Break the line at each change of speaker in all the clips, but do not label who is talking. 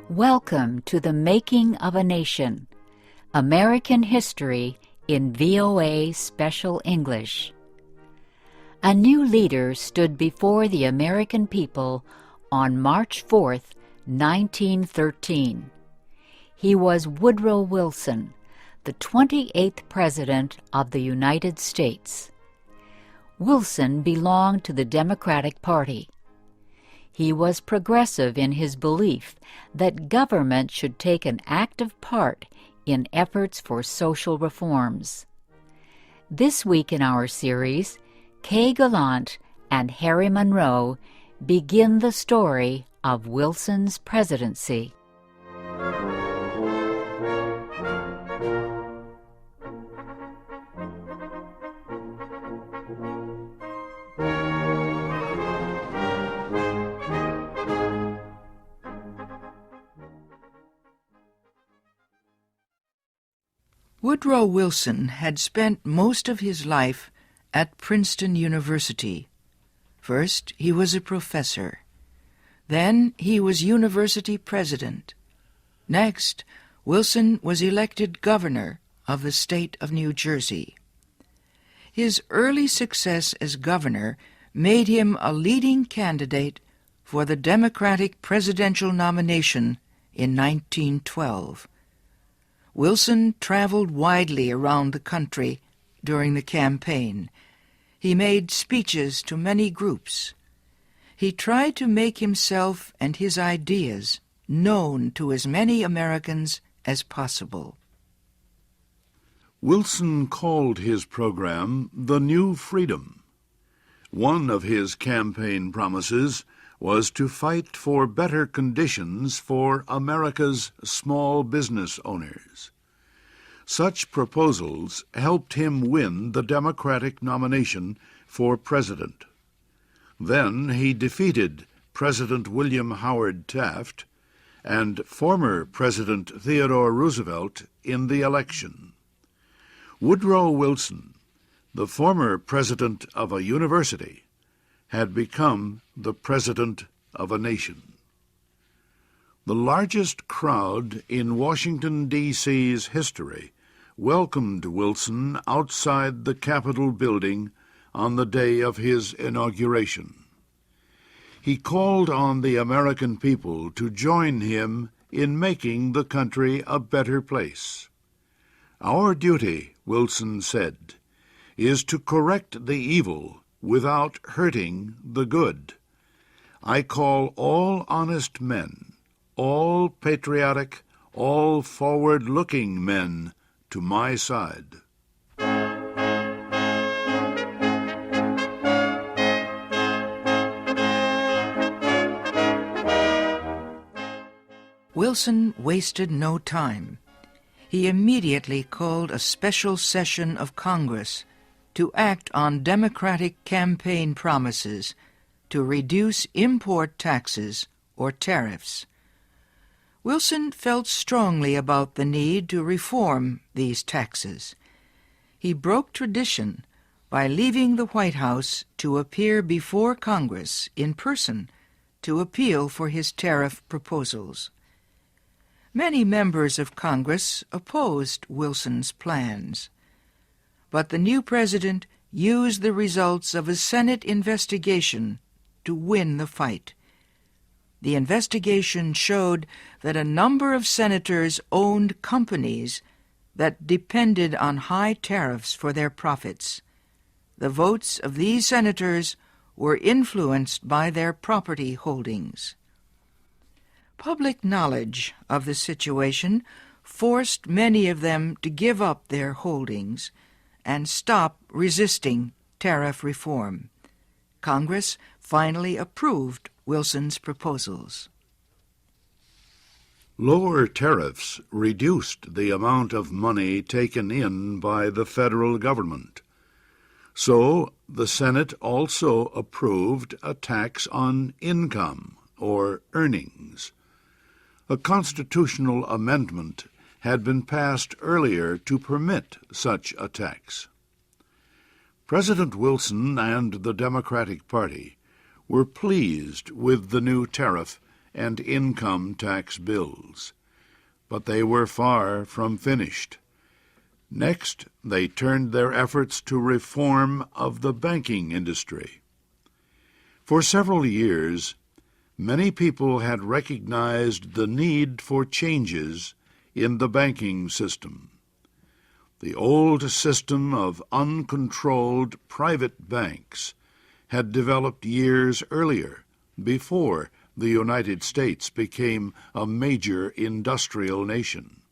Welcome to the Making of a Nation, American History in VOA Special English. A new leader stood before the American people on March 4th, 1913. He was Woodrow Wilson, the 28th President of the United States. Wilson belonged to the Democratic Party. He was progressive in his belief that government should take an active part in efforts for social reforms. This week in our series, Kay Gallant and Harry Monroe begin the story of Wilson's presidency.
Woodrow Wilson had spent most of his life at Princeton University. First, he was a professor. Then, he was university president. Next, Wilson was elected governor of the state of New Jersey. His early success as governor made him a leading candidate for the Democratic presidential nomination in 1912. Wilson traveled widely around the country during the campaign. He made speeches to many groups. He tried to make himself and his ideas known to as many Americans as possible.
Wilson called his program the New Freedom. One of his campaign promises was to fight for better conditions for America's small business owners. Such proposals helped him win the Democratic nomination for president. Then he defeated President William Howard Taft and former President Theodore Roosevelt in the election. Woodrow Wilson, the former president of a university, had become the president of a nation. The largest crowd in Washington, D.C.'s history welcomed Wilson outside the Capitol building on the day of his inauguration. He called on the American people to join him in making the country a better place. "Our duty," Wilson said, "is to correct the evil without hurting the good. I call all honest men, all patriotic, all forward-looking men to my side."
Wilson wasted no time. He immediately called a special session of Congress to act on Democratic campaign promises to reduce import taxes or tariffs. Wilson felt strongly about the need to reform these taxes. He broke tradition by leaving the White House to appear before Congress in person to appeal for his tariff proposals. Many members of Congress opposed Wilson's plans, but the new president used the results of a Senate investigation to win the fight. The investigation showed that a number of senators owned companies that depended on high tariffs for their profits. The votes of these senators were influenced by their property holdings. Public knowledge of the situation forced many of them to give up their holdings and stop resisting tariff reform. Congress finally approved Wilson's proposals.
Lower tariffs reduced the amount of money taken in by the federal government. So the Senate also approved a tax on income or earnings. A constitutional amendment had been passed earlier to permit such a tax. President Wilson and the Democratic Party were pleased with the new tariff and income tax bills. But they were far from finished. Next, they turned their efforts to reform of the banking industry. For several years, many people had recognized the need for changes in the banking system. The old system of uncontrolled private banks had developed years earlier, before the United States became a major industrial nation.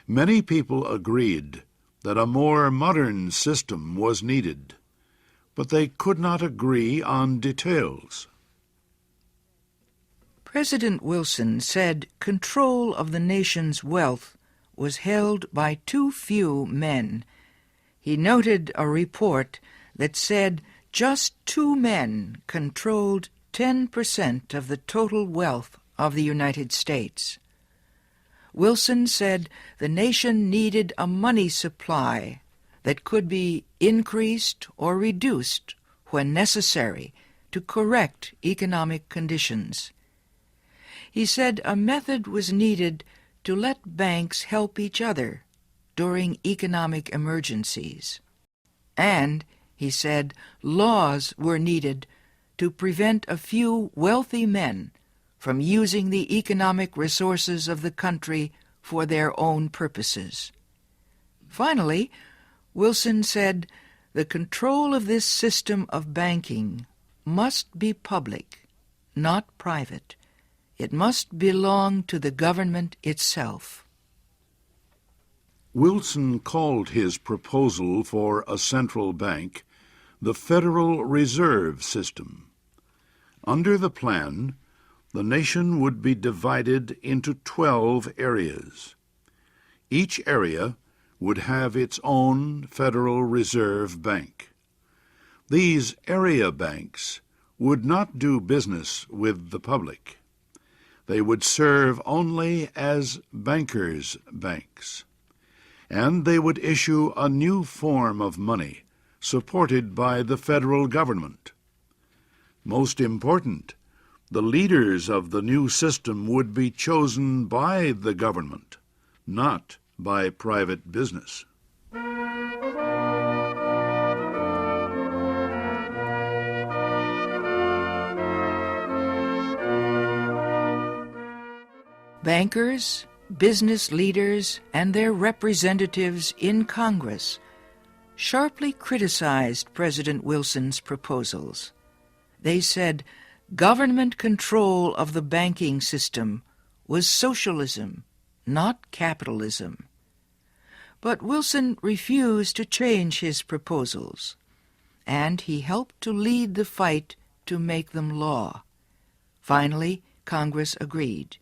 Many people agreed that a more modern system was needed, but they could not agree on details.
President Wilson said control of the nation's wealth was held by too few men. He noted a report that said just 2 men controlled 10% of the total wealth of the United States. Wilson said the nation needed a money supply that could be increased or reduced when necessary to correct economic conditions. He said a method was needed to let banks help each other during economic emergencies. And, he said, laws were needed to prevent a few wealthy men from using the economic resources of the country for their own purposes. Finally, Wilson said the control of this system of banking must be public, not private. It must belong to the government itself.
Wilson called his proposal for a central bank the Federal Reserve System. Under the plan, the nation would be divided into 12 areas. Each area would have its own Federal Reserve Bank. These area banks would not do business with the public. They would serve only as bankers' banks, and they would issue a new form of money supported by the federal government. Most important, the leaders of the new system would be chosen by the government, not by private business.
Bankers, business leaders, and their representatives in Congress sharply criticized President Wilson's proposals. They said government control of the banking system was socialism, not capitalism. But Wilson refused to change his proposals, and he helped to lead the fight to make them law. Finally, Congress agreed.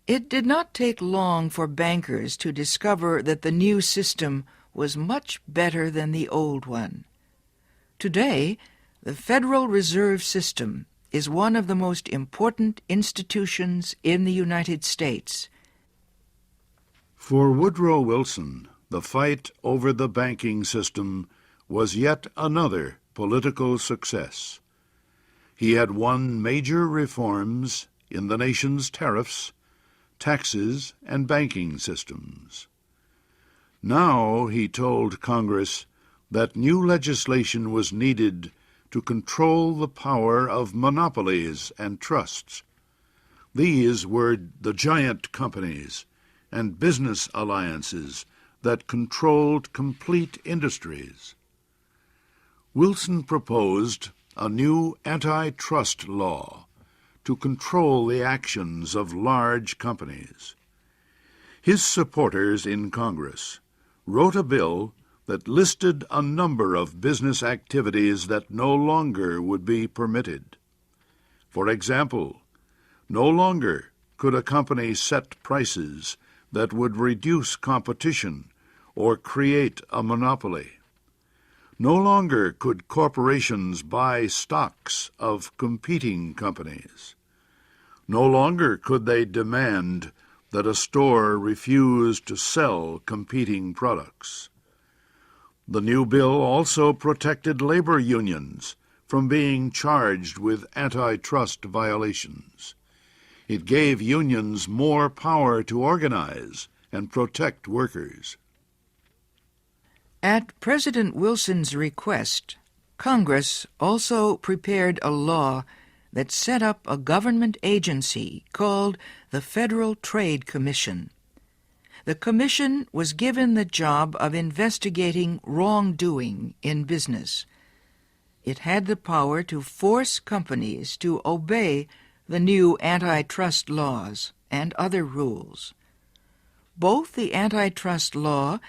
It did not take long for bankers to discover that the new system was much better than the old one. Today, the Federal Reserve System is one of the most important institutions in the United States.
For Woodrow Wilson, the fight over the banking system was yet another political success. He had won major reforms in the nation's tariffs, taxes, and banking systems. Now he told Congress that new legislation was needed to control the power of monopolies and trusts. These were the giant companies and business alliances that controlled complete industries. Wilson proposed a new antitrust law to control the actions of large companies. His supporters in Congress wrote a bill that listed a number of business activities that no longer would be permitted. For example, no longer could a company set prices that would reduce competition or create a monopoly. No longer could corporations buy stocks of competing companies. No longer could they demand that a store refuse to sell competing products. The new bill also protected labor unions from being charged with antitrust violations. It gave unions more power to organize and protect workers.
At President Wilson's request, Congress also prepared a law that set up a government agency called the Federal Trade Commission. The commission was given the job of investigating wrongdoing in business. It had the power to force companies to obey the new antitrust laws and other rules. Both the antitrust law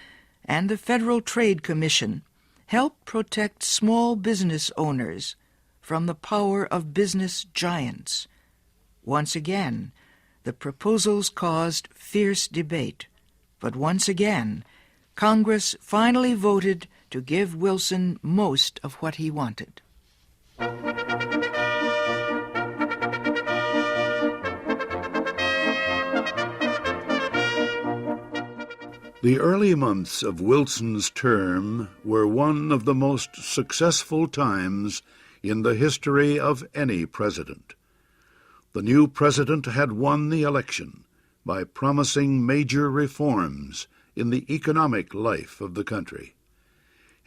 and the Federal Trade Commission help protect small business owners from the power of business giants. Once again, the proposals caused fierce debate, but once again, Congress finally voted to give Wilson most of what he wanted.
The early months of Wilson's term were one of the most successful times in the history of any president. The new president had won the election by promising major reforms in the economic life of the country,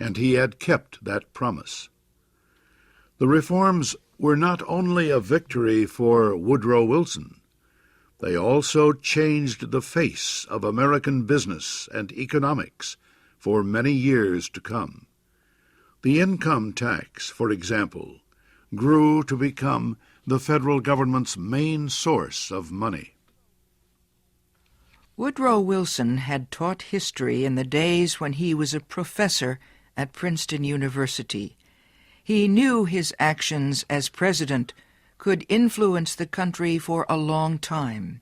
and he had kept that promise. The reforms were not only a victory for Woodrow Wilson, they also changed the face of American business and economics for many years to come. The income tax, for example, grew to become the federal government's main source of money.
Woodrow Wilson had taught history in the days when he was a professor at Princeton University. He knew his actions as president could influence the country for a long time.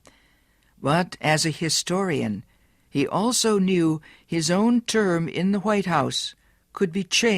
But as a historian, he also knew his own term in the White House could be changed